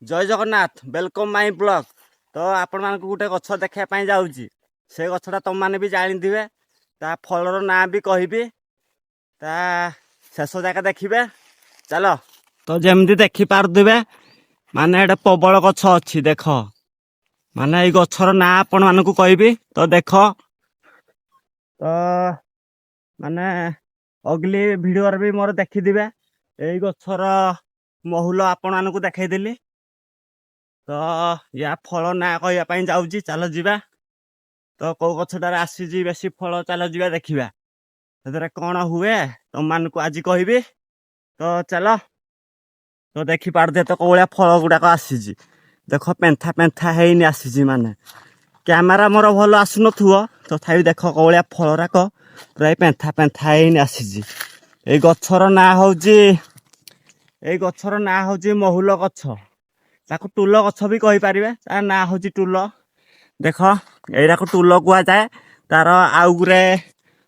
जय Jagannath welcome my blog. तो आपण मानक गोटे गछ देखा जाऊँगी से गछटा तुम मैंने भी जानी ता फलर ना भी कहबी ता शेष जाक देखिए चल। तो जमी देखिपे माने एटा प्रबल गछ अच्छी देख माने गछर ना आपण मानक कहबी तो देख तो माने अगली भिडियो भी मोर देखिदे यही गछर महुल आपण मानक देखईदेली। तो या फल ना कहवाई जाऊँगी चल जीवा। तो कौ गछटार आसी बेसी फल चल जीवा देखा से कौन हुए तुम मानक आज कहबी। तो चल तो देखिपारे तो कौलिया फल गुड़ाक आसी देख पेंथा पेंथा है आसी माने कैमेरा मोर भल आसुन तथापि देख कौलिया फलराक प्राय पेंथा पेंथा है आसी। ये गछर ना हूँ महुल गछ ताको टुल गछ भी कहींपारे तार ना हूँ टुल। देख यटा को टुल कह जाए तार आउ गुरे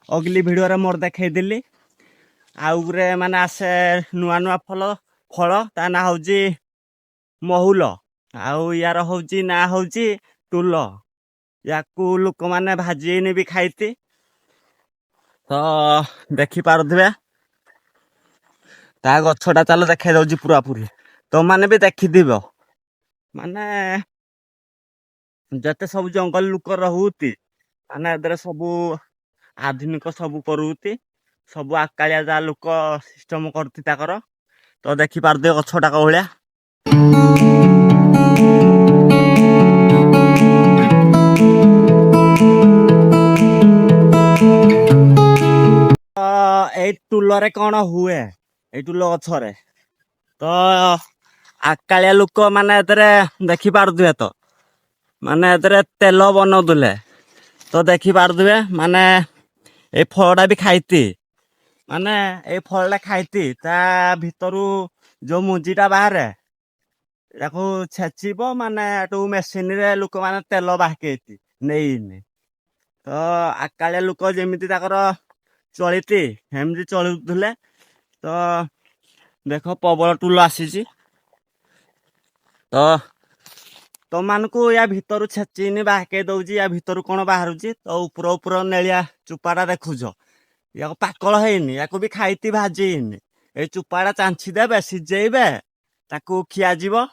अगली भिडियो मोर देखईदेली आउ गुरे माने आसे नुआ नुआ फल फल ता ना हूँ महुल आउ यार हूँ ना हूँ टुल या लोक मैंने भाजी भी खाईती। तो देखिपे ता गछटा चल देखा दौर पूरा पूरी तो मैंने भी देखिदिव माने जते सब जंगल लुक रहुती माने एदरे सबू आधुनिक सब करुती सब आकालिया जा लोक सिस्टम करती ताकर। तो देखिपारे गछटा कौलिया ए टुलरे कौन हुए ए टुल गछरे तो आकालिया लोक माने देखिपारे तो माने तेल बनौले तो देखिपारे माने ये फलटा भी खाईती माने ये फलटा खाईती ता भितरू जो मुंजीटा बाहर छेचिब माने मेसीन रे लोक माने तेल बाहकेती नहीं। तो आकालिया लोक जमीती चलती हेमती चलुले तो देख प्रबल टुल आसी। तो तुम मानक या भितर छेचिनी बाहके दौजी या भितर कौन बाहर तो ऊपर ऊपर नेलिया चुपाटा देखुच या पाकल हैनी या भी खाईती भाजीनी ये चुपाटा चांछी देवे सिझेबे ताकू खियाजिब।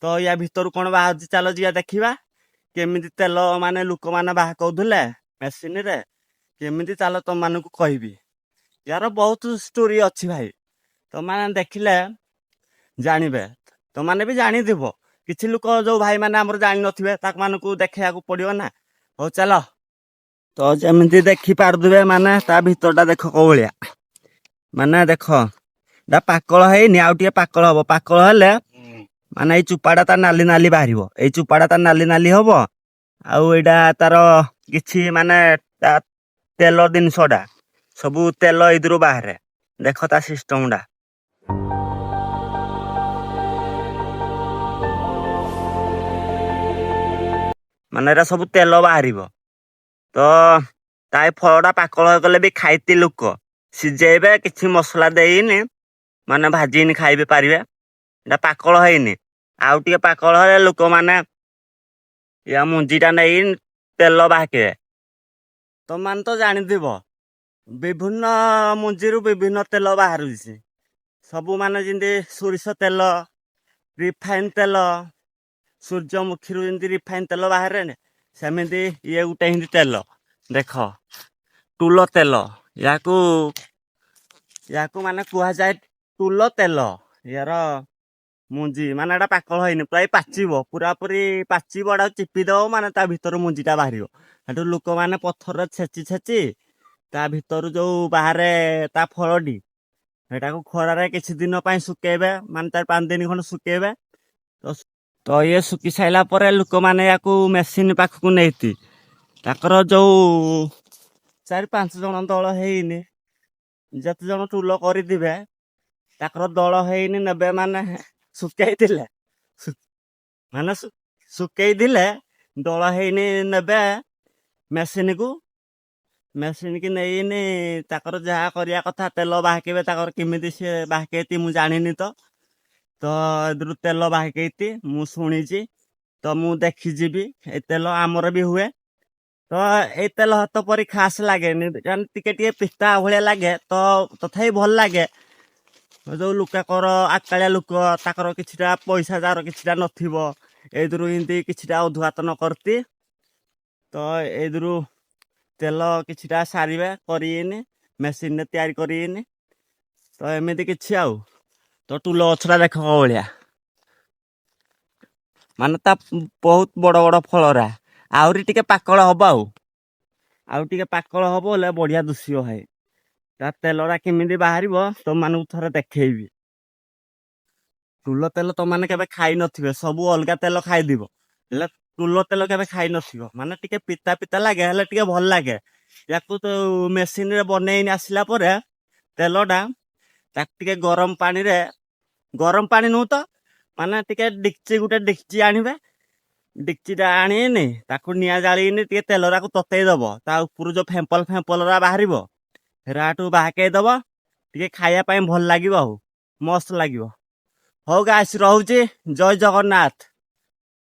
तो या भितर कौन बाहर चल जा देखा केमी तेल माने लोक मैंने बाहर कौले मेसीन रे केमी चल तुम मानक कहबी यार बहुत स्टोरी अच्छी भाई तुम मैंने देखिले जानवे तुम मैंने भी जानीव किसी लोक जो भाई मैंने आमर जान नथिबे ताक मानकू देखा पड़ो ना। हो चल तो जमी देखिपारे माने ता भितरटा देख कौलिया माने देख ता पाकल हैनी आउ टे पाकल हम पाकल हेले माने चुपाटा तार नाली नाली बाहर ये चुपाटा तार नाली नाली हम आउ एटा तार किछि माने तेल जिनसटा सबू तेल इधर बाहर देख ता सिस्टमटा माने एरा सब तेल बाहर। तो ताई फलटा पाकल गले भी खाईती लोक सिझेबे किछि मसला देनी माने भाजीनी खाइबे पारिबे एटा पाकल हैनी आउ टे पाकल हेले लोक माने या मुंजीटा नहीं तेल बाहके। तुम मान तो जानिथिब विभिन्न मुंजीरू विभिन्न तेल बाहर सबू माने जिंदी सोरिष तेल रिफाइन तेल सूर्यमुखी जमी रिफाइन तेल बाहर सेमती ये गोटे हिंदी तेल देख टुल तेल या माने कह जाए टुल तेल यार मुंजी माने एटा पाकल हैनी प्राय पाचिब पूरा पूरी पाचिब एटा चिपिदेव माने ता भितर मुंजीटा बाहर हेटू लोक मैंने पत्थर छेची छेची ता भितर जो बाहर ता फलटी सेटा को खरारे किछि दिन सुखेबे माने तार 5 दिन खंड सुखेबे। तो ये सुखी साइला पर लोक मैंने या मेसीन पाखक नहीं ताकर जो 4-5 जन दल हैनी जत जन टुल करें ताकर दल हैनी नेबे माने सुखई माने सुखई दल हैनी नेबे मेसीन की नहीं ताकर जहाँ करिया कथा तेल बाहकेबे ताकर केमिति से बाहकेती मु जानिनी। तो ତ ଏଥିରୁ ତେଲ ବାହାକେଇତି ମୁଁ ଶୁଣିଛି। ତ ମୁଁ ଦେଖିଛି ବି ଏ ତେଲ ଆମର ବି ହୁଏ। ତ ଏଇ ତେଲ ହାତ ପରି ଖାସ୍ ଲାଗେନି, ଟିକେ ଟିକେ ପିତା ଭଳିଆ ଲାଗେ। ତ ତଥାପି ଭଲ ଲାଗେ। ଯୋଉ ଲୋକଙ୍କର ଆକାଳିଆ ଲୋକ ତାଙ୍କର କିଛିଟା ପଇସା ଯାହାର କିଛିଟା ନଥିବ, ଏଇଥିରୁ ଏମିତି କିଛିଟା ଅଧୁଆତନ କରତି। ତ ଏଇଥିରୁ ତେଲ କିଛିଟା ସାରିବେ କରିକିନି ମେସିନରେ ତିଆରି କରିକିନି। ତ ଏମିତି କିଛି ଆଉ। ତ ଟୁଲ ଗଛଟା ଦେଖ ଭଳିଆ, ମାନେ ତା ବହୁତ ବଡ ବଡ ଫଳରା। ଆହୁରି ଟିକେ ପାକଳ ହବ ଆଉ ଟିକେ ପାକଳ ହବ ହେଲେ ବଢିଆ ଦୁଷିବ ଭାଇ। ତା ତେଲଟା କେମିତି ବାହାରିବ ତମମାନଙ୍କୁ ଥରେ ଦେଖେଇବି। ଟୁଲ ତେଲ ତମାନେ କେବେ ଖାଇ ନଥିବେ, ସବୁ ଅଲଗା ତେଲ ଖାଇଥିବ, ହେଲେ ଟୁଲ ତେଲ କେବେ ଖାଇ ନଥିବ। ମାନେ ଟିକେ ପିତା ପିତା ଲାଗେ ହେଲେ ଟିକେ ଭଲ ଲାଗେ। ୟାକୁ ତ ମେସିନରେ ବନେଇନି ଆସିଲା ପରେ ତେଲଟା ତାକୁ ଟିକେ ଗରମ ପାଣି ନୁହଁ ତ, ମାନେ ଟିକେ ଗୋଟେ ଡିକ୍ଚି ଆଣିବେ। ଡିକ୍ଚିଟା ଆଣିନି ତାକୁ ନିଆଁ ଜାଳିକିନି ଟିକେ ତେଲରାକୁ ତତେଇ ଦବ। ତା ଉପରୁ ଯୋଉ ଫେମ୍ପଲରା ବାହାରିବ ହେରାଠୁ ବାହାକେଇ ଦବ। ଟିକେ ଖାଇବା ପାଇଁ ଭଲ ଲାଗିବ ଆଉ ମସ୍ତ ଲାଗିବ। ହଉ ଗାଇସ୍, ରହୁଛି। ଜୟ ଜଗନ୍ନାଥ।